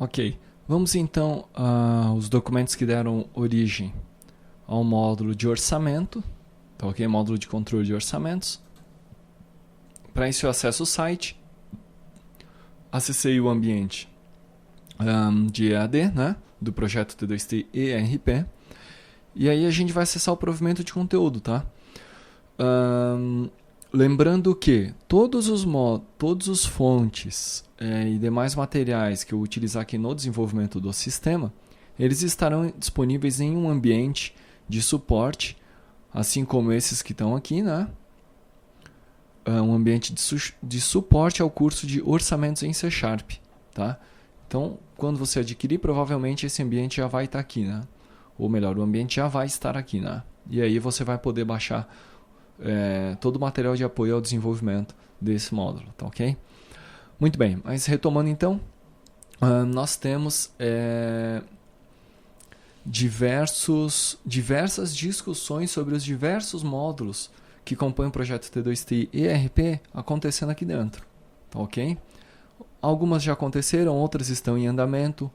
Ok, vamos então aos documentos que deram origem ao módulo de orçamento, tá ok? Módulo de controle de orçamentos. Para isso eu acesso o site, acessei o ambiente de EAD, né? Do projeto T2T ERP, e aí a gente vai acessar o provimento de conteúdo, tá? Lembrando que todos os fontes e demais materiais que eu utilizar aqui no desenvolvimento do sistema, eles estarão disponíveis em um ambiente de suporte, assim como esses que estão aqui, né? Um ambiente de suporte ao curso de orçamentos em C#, tá? Então, quando você adquirir, provavelmente esse ambiente já vai estar aqui, né? Ou melhor, o ambiente já vai estar aqui, né? E aí você vai poder baixar todo o material de apoio ao desenvolvimento desse módulo, tá ok? Muito bem, mas retomando então, nós temos diversas discussões sobre os diversos módulos que compõem o projeto T2T ERP acontecendo aqui dentro, tá ok? Algumas já aconteceram, outras estão em andamento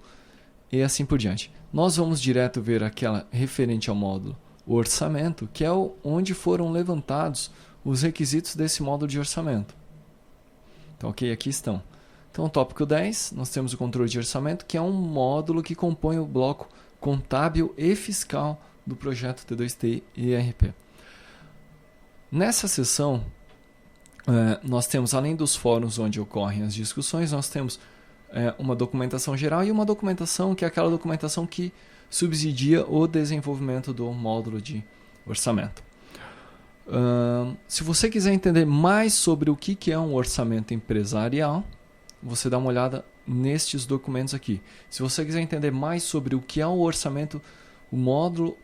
e assim por diante. Nós vamos direto ver aquela referente ao módulo orçamento, que é onde foram levantados os requisitos desse módulo de orçamento. Então, ok, aqui estão. Então, tópico 10, nós temos o controle de orçamento, que é um módulo que compõe o bloco contábil e fiscal do projeto T2T ERP. Nessa sessão, nós temos, além dos fóruns onde ocorrem as discussões, nós temos uma documentação geral e uma documentação que é aquela documentação que subsidia o desenvolvimento do módulo de orçamento. Se você quiser entender mais sobre o que é um orçamento empresarial, você dá uma olhada nestes documentos aqui. Se você quiser entender mais sobre o que é o orçamento, o módulo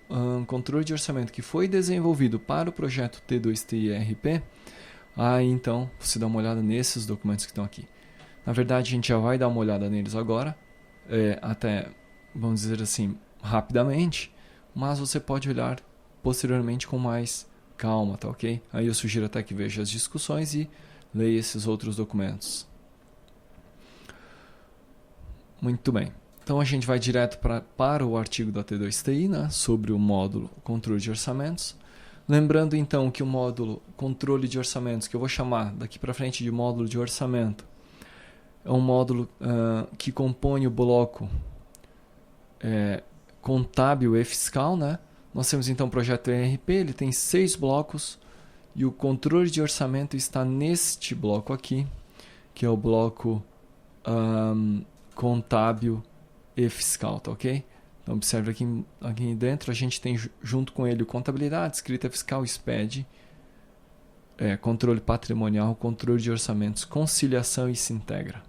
controle de orçamento que foi desenvolvido para o projeto T2T ERP, aí então você dá uma olhada nesses documentos que estão aqui. Na verdade, a gente já vai dar uma olhada neles agora, até, vamos dizer assim, rapidamente, mas você pode olhar posteriormente com mais calma, tá ok? Aí eu sugiro até que veja as discussões e leia esses outros documentos. Muito bem. Então a gente vai direto para o artigo da T2TI, né, sobre o módulo controle de orçamentos. Lembrando então que o módulo controle de orçamentos, que eu vou chamar daqui para frente de módulo de orçamento, é um módulo que compõe o bloco contábil e fiscal, né? Nós temos então o projeto ERP, ele tem 6 blocos e o controle de orçamento está neste bloco aqui, que é o bloco contábil e fiscal, tá ok? Então observe aqui dentro a gente tem junto com ele o contabilidade, escrita fiscal, SPED, controle patrimonial, controle de orçamentos, conciliação e se integra.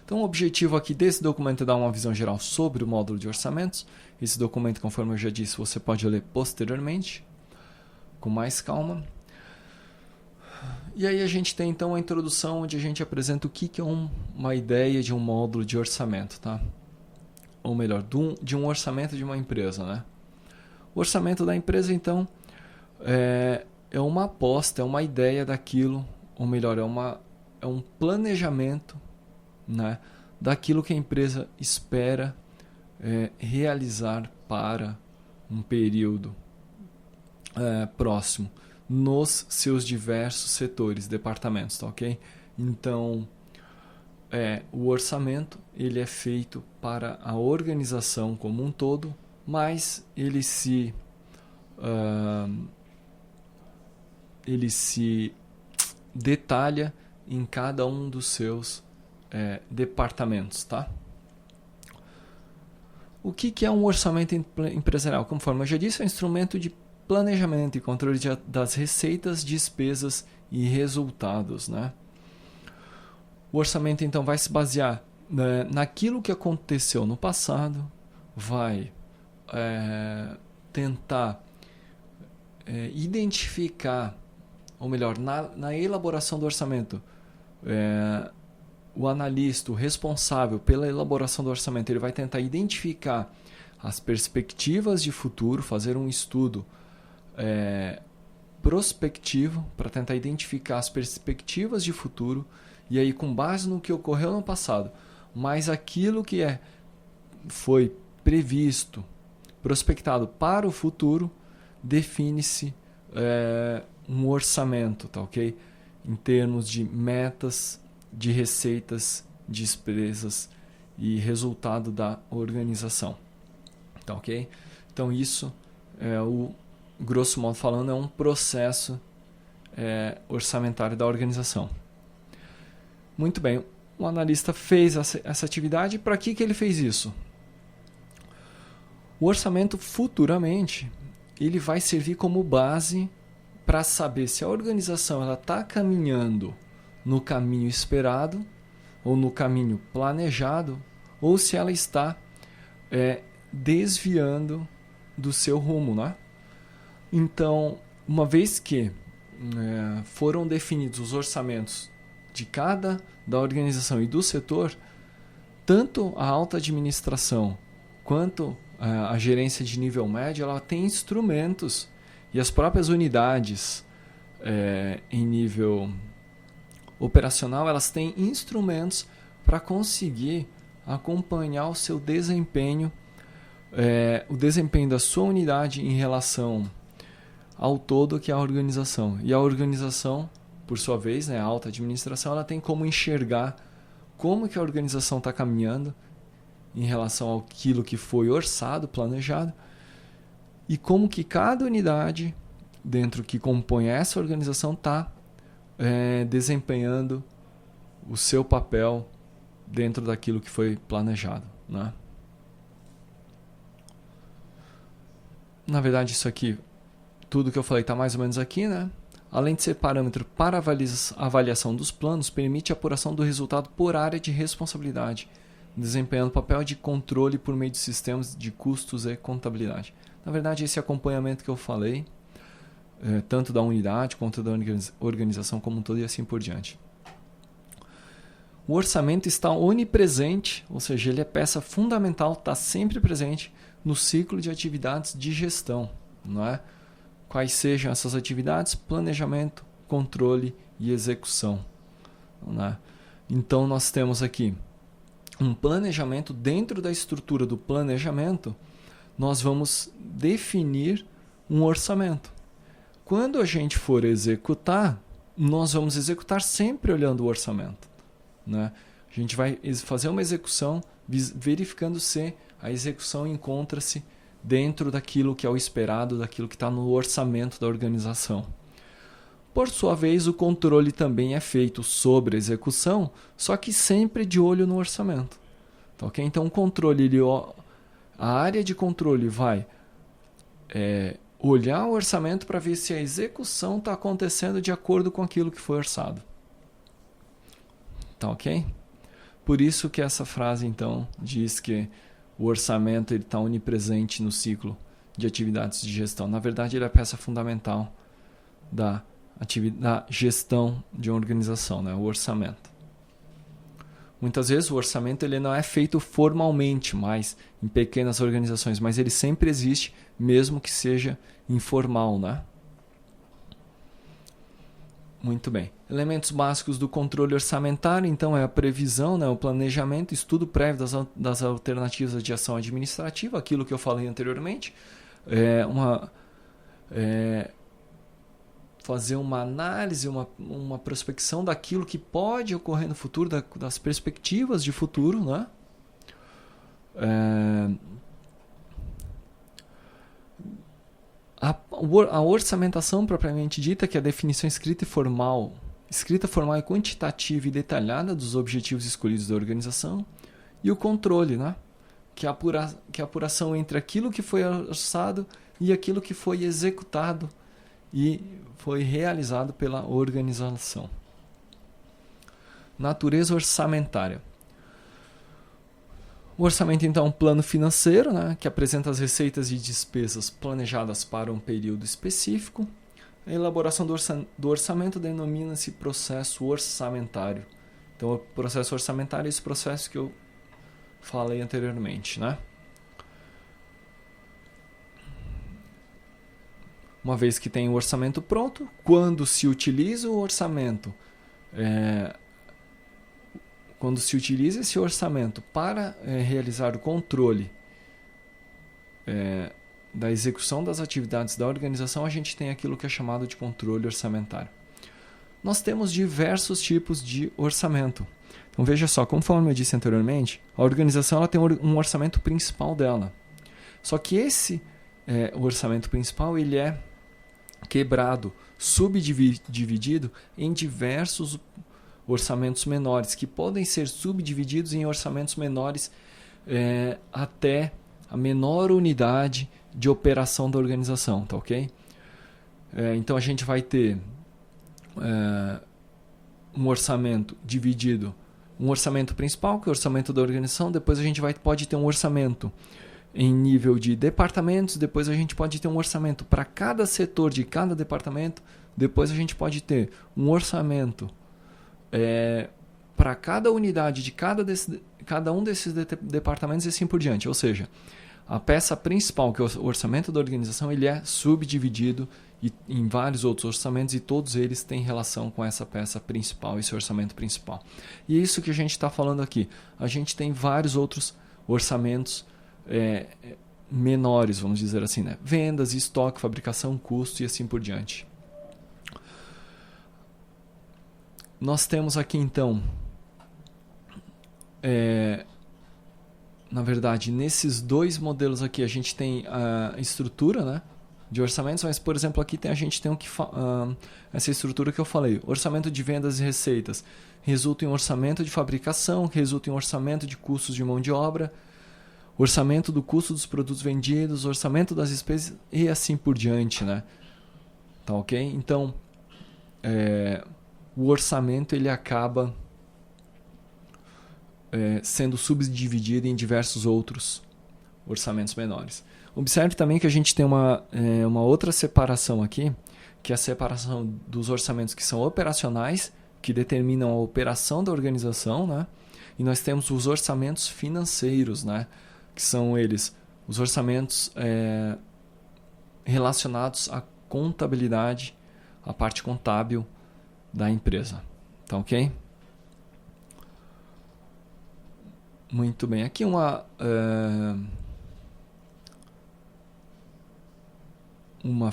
Então o objetivo aqui desse documento é dar uma visão geral sobre o módulo de orçamentos. Esse documento, conforme eu já disse, você pode ler posteriormente, com mais calma. E aí a gente tem então a introdução, onde a gente apresenta o que é uma ideia de um módulo de orçamento, tá? Ou melhor, de um orçamento de uma empresa, né? O orçamento da empresa, então, é uma aposta, é uma ideia daquilo, ou melhor, é um planejamento, né, daquilo que a empresa espera realizar para um período próximo nos seus diversos setores, departamentos, tá ok? Então, o orçamento ele é feito para a organização como um todo, mas ele se detalha em cada um dos seus departamentos, tá? O que é um orçamento empresarial? Conforme eu já disse, é um instrumento de planejamento e controle das receitas, despesas e resultados, né? O orçamento então vai se basear naquilo que aconteceu no passado, vai tentar identificar, ou melhor, na elaboração do orçamento, o analista, o responsável pela elaboração do orçamento, ele vai tentar identificar as perspectivas de futuro, fazer um estudo prospectivo para tentar identificar as perspectivas de futuro e aí, com base no que ocorreu no passado, mas aquilo que foi previsto, prospectado para o futuro, define-se um orçamento, tá ok? Em termos de metas, de receitas, despesas e resultado da organização, tá ok? Então isso grosso modo falando, é um processo orçamentário da organização. Muito bem, o analista fez essa atividade. Para que ele fez isso? O orçamento futuramente ele vai servir como base para saber se a organização está caminhando no caminho esperado ou no caminho planejado, ou se ela está desviando do seu rumo, né? Então, uma vez que foram definidos os orçamentos de da organização e do setor, tanto a alta administração quanto a gerência de nível médio, ela tem instrumentos, e as próprias unidades em nível operacional, elas têm instrumentos para conseguir acompanhar o seu desempenho, o desempenho da sua unidade em relação ao todo que é a organização. E a organização, por sua vez, a alta administração, ela tem como enxergar como que a organização está caminhando em relação àquilo que foi orçado, planejado, e como que cada unidade dentro que compõe essa organização está desempenhando o seu papel dentro daquilo que foi planejado, né? Na verdade, isso aqui, tudo que eu falei está mais ou menos aqui, né? Além de ser parâmetro para avaliação dos planos, permite a apuração do resultado por área de responsabilidade, desempenhando papel de controle por meio de sistemas de custos e contabilidade. Na verdade, esse acompanhamento que eu falei, tanto da unidade quanto da organização como um todo e assim por diante. O orçamento está onipresente, ou seja, ele é peça fundamental, está sempre presente no ciclo de atividades de gestão, não é? Quais sejam essas atividades? Planejamento, controle e execução, não é? Então nós temos aqui um planejamento. Dentro da estrutura do planejamento, nós vamos definir um orçamento. Quando a gente for executar, nós vamos executar sempre olhando o orçamento, né? A gente vai fazer uma execução verificando se a execução encontra-se dentro daquilo que é o esperado, daquilo que está no orçamento da organização. Por sua vez, o controle também é feito sobre a execução, só que sempre de olho no orçamento. Tá, okay? Então, o controle, a área de controle vai olhar o orçamento para ver se a execução está acontecendo de acordo com aquilo que foi orçado. Tá, ok? Por isso que essa frase, então, diz que o orçamento está onipresente no ciclo de atividades de gestão. Na verdade, ele é a peça fundamental da gestão de uma organização, né? O orçamento. Muitas vezes o orçamento ele não é feito formalmente, mais em pequenas organizações, mas ele sempre existe, mesmo que seja informal, né? Muito bem. Elementos básicos do controle orçamentário, então, é a previsão, né, o planejamento, estudo prévio das alternativas de ação administrativa, aquilo que eu falei anteriormente, fazer uma análise, uma prospecção daquilo que pode ocorrer no futuro, das perspectivas de futuro, né? A orçamentação propriamente dita, que é a definição escrita, formal e quantitativa e detalhada dos objetivos escolhidos da organização, e o controle, né? Que é a apuração entre aquilo que foi orçado e aquilo que foi executado e foi realizado pela organização. Natureza orçamentária. O orçamento, então, é um plano financeiro, né, que apresenta as receitas e despesas planejadas para um período específico. A elaboração do orçamento denomina-se processo orçamentário. Então, o processo orçamentário é esse processo que eu falei anteriormente, né? Uma vez que tem o orçamento pronto, quando se utiliza o orçamento, quando se utiliza esse orçamento para realizar o controle da execução das atividades da organização, a gente tem aquilo que é chamado de controle orçamentário. Nós temos diversos tipos de orçamento. Então veja só, conforme eu disse anteriormente, a organização ela tem um orçamento principal dela. Só que esse o orçamento principal ele é quebrado, subdividido em diversos orçamentos menores, que podem ser subdivididos em orçamentos menores até a menor unidade de operação da organização, tá ok? Então a gente vai ter um orçamento dividido, um orçamento principal, que é o orçamento da organização, depois a gente pode ter um orçamento em nível de departamentos, depois a gente pode ter um orçamento para cada setor de cada departamento, depois a gente pode ter um orçamento para cada unidade de cada um desses departamentos e assim por diante. Ou seja, a peça principal, que é o orçamento da organização, ele é subdividido em vários outros orçamentos e todos eles têm relação com essa peça principal, esse orçamento principal. E é isso que a gente está falando aqui. A gente tem vários outros orçamentos menores, vamos dizer assim, né? Vendas, estoque, fabricação, custo e assim por diante. Nós temos aqui então, na verdade, nesses dois modelos aqui a gente tem a estrutura, né, de orçamentos, mas por exemplo aqui a gente tem essa estrutura que eu falei, orçamento de vendas e receitas, resulta em orçamento de fabricação, resulta em orçamento de custos de mão de obra, orçamento do custo dos produtos vendidos, orçamento das despesas e assim por diante, né? Tá ok? Então, o orçamento ele acaba sendo subdividido em diversos outros orçamentos menores. Observe também que a gente tem uma outra separação aqui, que é a separação dos orçamentos que são operacionais, que determinam a operação da organização, né? E nós temos os orçamentos financeiros, né? Que são eles, os orçamentos relacionados à contabilidade, à parte contábil da empresa. Tá ok? Muito bem. Aqui uma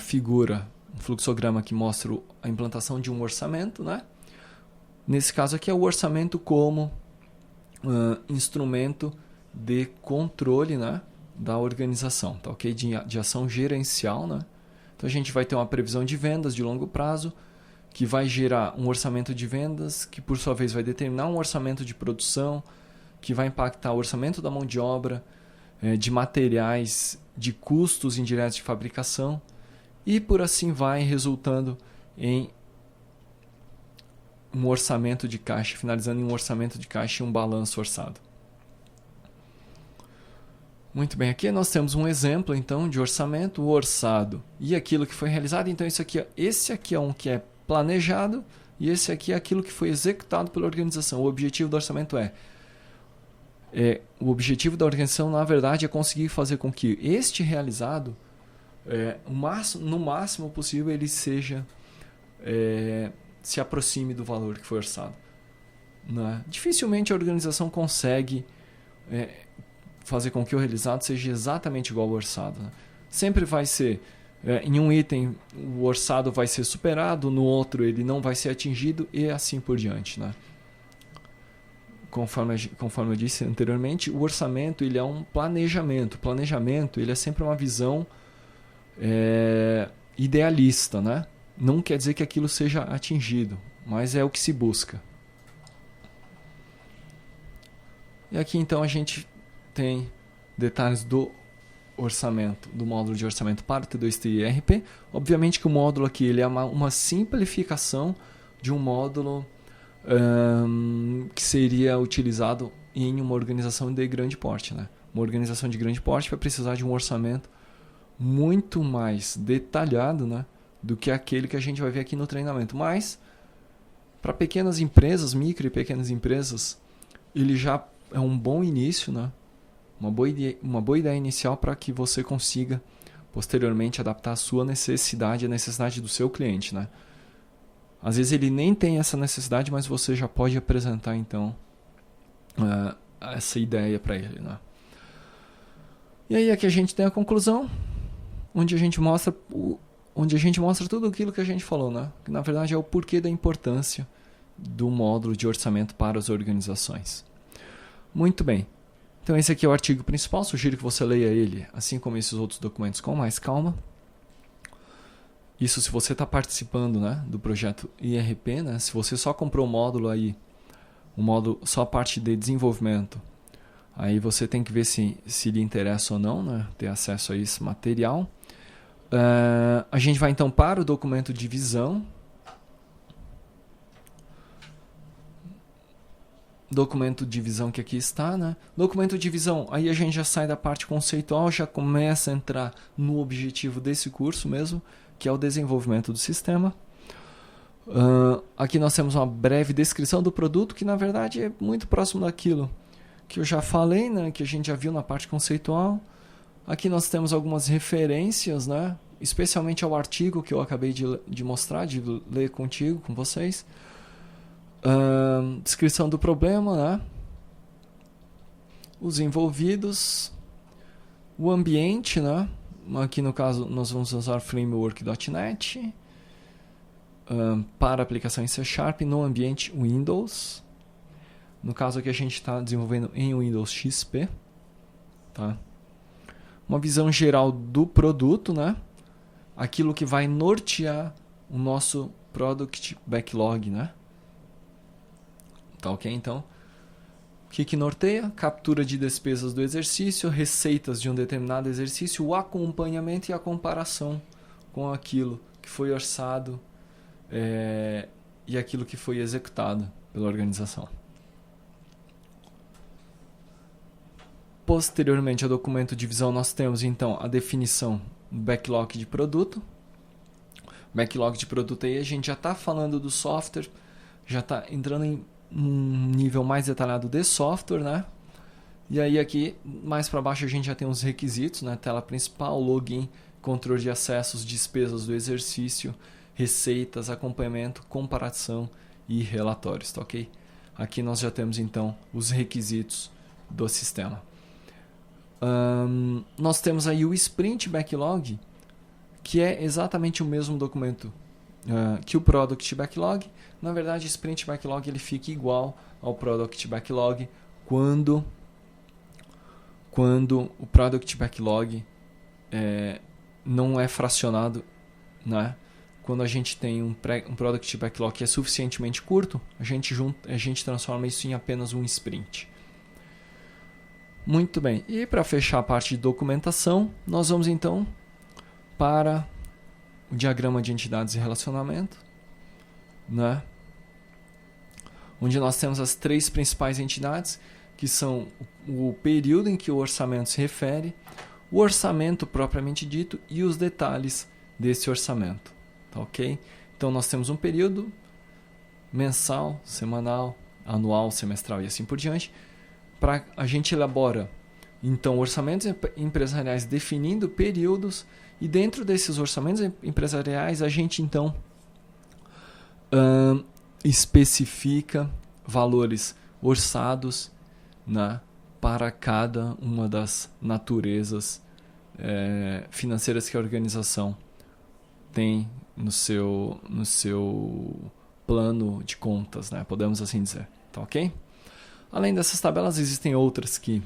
figura, um fluxograma que mostra a implantação de um orçamento, né? Nesse caso aqui é o orçamento como instrumento de controle, né, da organização, tá ok? De ação gerencial, né? Então a gente vai ter uma previsão de vendas de longo prazo, que vai gerar um orçamento de vendas, que por sua vez vai determinar um orçamento de produção, que vai impactar o orçamento da mão de obra, de materiais, de custos indiretos de fabricação, e por assim vai, resultando em um orçamento de caixa, finalizando em um orçamento de caixa e um balanço orçado. Muito bem, aqui nós temos um exemplo então de orçamento, o orçado e aquilo que foi realizado. Então esse aqui é um que é planejado e esse aqui é aquilo que foi executado pela organização. O objetivo do orçamento o objetivo da organização, na verdade, é conseguir fazer com que este realizado, no máximo possível, ele seja se aproxime do valor que foi orçado. Né? Dificilmente a organização consegue fazer com que o realizado seja exatamente igual ao orçado. Né? Sempre vai ser, em um item o orçado vai ser superado, no outro ele não vai ser atingido e assim por diante. Né? Conforme eu disse anteriormente, o orçamento ele é um planejamento. O planejamento ele é sempre uma visão idealista. Né? Não quer dizer que aquilo seja atingido, mas é o que se busca. E aqui então a gente tem detalhes do orçamento, do módulo de orçamento para T2TI e ERP. Obviamente que o módulo aqui ele é uma simplificação de um módulo que seria utilizado em uma organização de grande porte. Né? Uma organização de grande porte vai precisar de um orçamento muito mais detalhado, né, do que aquele que a gente vai ver aqui no treinamento. Mas, para pequenas empresas, micro e pequenas empresas, ele já é um bom início, né? Uma boa ideia inicial para que você consiga posteriormente adaptar a sua necessidade, a necessidade do seu cliente, né? Às vezes ele nem tem essa necessidade, mas você já pode apresentar então essa ideia para ele, né? E aí aqui a gente tem a conclusão, onde a gente mostra tudo aquilo que a gente falou, né? Que na verdade é o porquê da importância do módulo de orçamento para as organizações. Muito bem. Então esse aqui é o artigo principal, sugiro que você leia ele, assim como esses outros documentos, com mais calma. Isso se você está participando, né, do projeto IRP, né? Se você só comprou o módulo aí, o módulo só a parte de desenvolvimento, aí você tem que ver se lhe interessa ou não, né, ter acesso a esse material. A gente vai então para o documento de visão. Documento de visão que aqui está, né? Documento de visão, aí a gente já sai da parte conceitual, já começa a entrar no objetivo desse curso mesmo, que é o desenvolvimento do sistema. Aqui nós temos uma breve descrição do produto, que na verdade é muito próximo daquilo que eu já falei, né? Que a gente já viu na parte conceitual. Aqui nós temos algumas referências, né? Especialmente ao artigo que eu acabei de mostrar, de ler contigo, com vocês. Descrição do problema, né? Os envolvidos, o ambiente, né? Aqui no caso nós vamos usar framework.NET para aplicação em C# no ambiente Windows. No caso aqui a gente está desenvolvendo em Windows XP, tá? Uma visão geral do produto, né? Aquilo que vai nortear o nosso Product Backlog, né? Tá ok? Então, o que norteia? Captura de despesas do exercício, receitas de um determinado exercício, o acompanhamento e a comparação com aquilo que foi orçado e aquilo que foi executado pela organização. Posteriormente ao documento de visão, nós temos então a definição do backlog de produto. Backlog de produto aí a gente já está falando do software, já está entrando em um nível mais detalhado de software, né? E aí aqui mais para baixo a gente já tem os requisitos, né? Tela principal, login, controle de acessos, despesas do exercício, receitas, acompanhamento, comparação e relatórios, tá ok? Aqui nós já temos então os requisitos do sistema. Nós temos aí o Sprint Backlog, que é exatamente o mesmo documento que o Product Backlog. Na verdade, o Sprint Backlog ele fica igual ao Product Backlog quando o Product Backlog não é fracionado, né? Quando a gente tem um Product Backlog que é suficientemente curto, a gente transforma isso em apenas um sprint. Muito bem. E para fechar a parte de documentação, nós vamos então para o diagrama de entidades e relacionamento, né? Onde nós temos as três principais entidades, que são o período em que o orçamento se refere, o orçamento propriamente dito e os detalhes desse orçamento. Tá ok? Então nós temos um período mensal, semanal, anual, semestral e assim por diante. A gente elabora então orçamentos empresariais definindo períodos, e dentro desses orçamentos empresariais a gente então especifica valores orçados, né, para cada uma das naturezas financeiras que a organização tem no seu plano de contas, né, podemos assim dizer, tá ok? Além dessas tabelas, existem outras que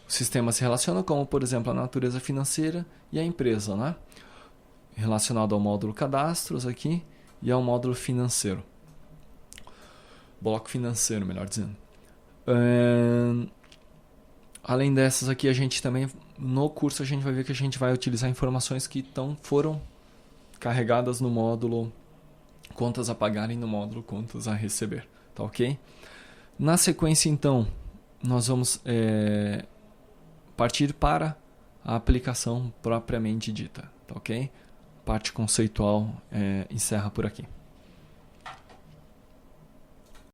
o sistema se relaciona, como, por exemplo, a natureza financeira e a empresa, né? Relacionado ao módulo cadastros aqui e ao módulo financeiro. Bloco financeiro, melhor dizendo. Além dessas aqui, a gente também, no curso, a gente vai ver que a gente vai utilizar informações que foram carregadas no módulo contas a pagar e no módulo contas a receber, tá ok? Na sequência, então, nós vamos partir para a aplicação propriamente dita, tá ok? Parte conceitual encerra por aqui.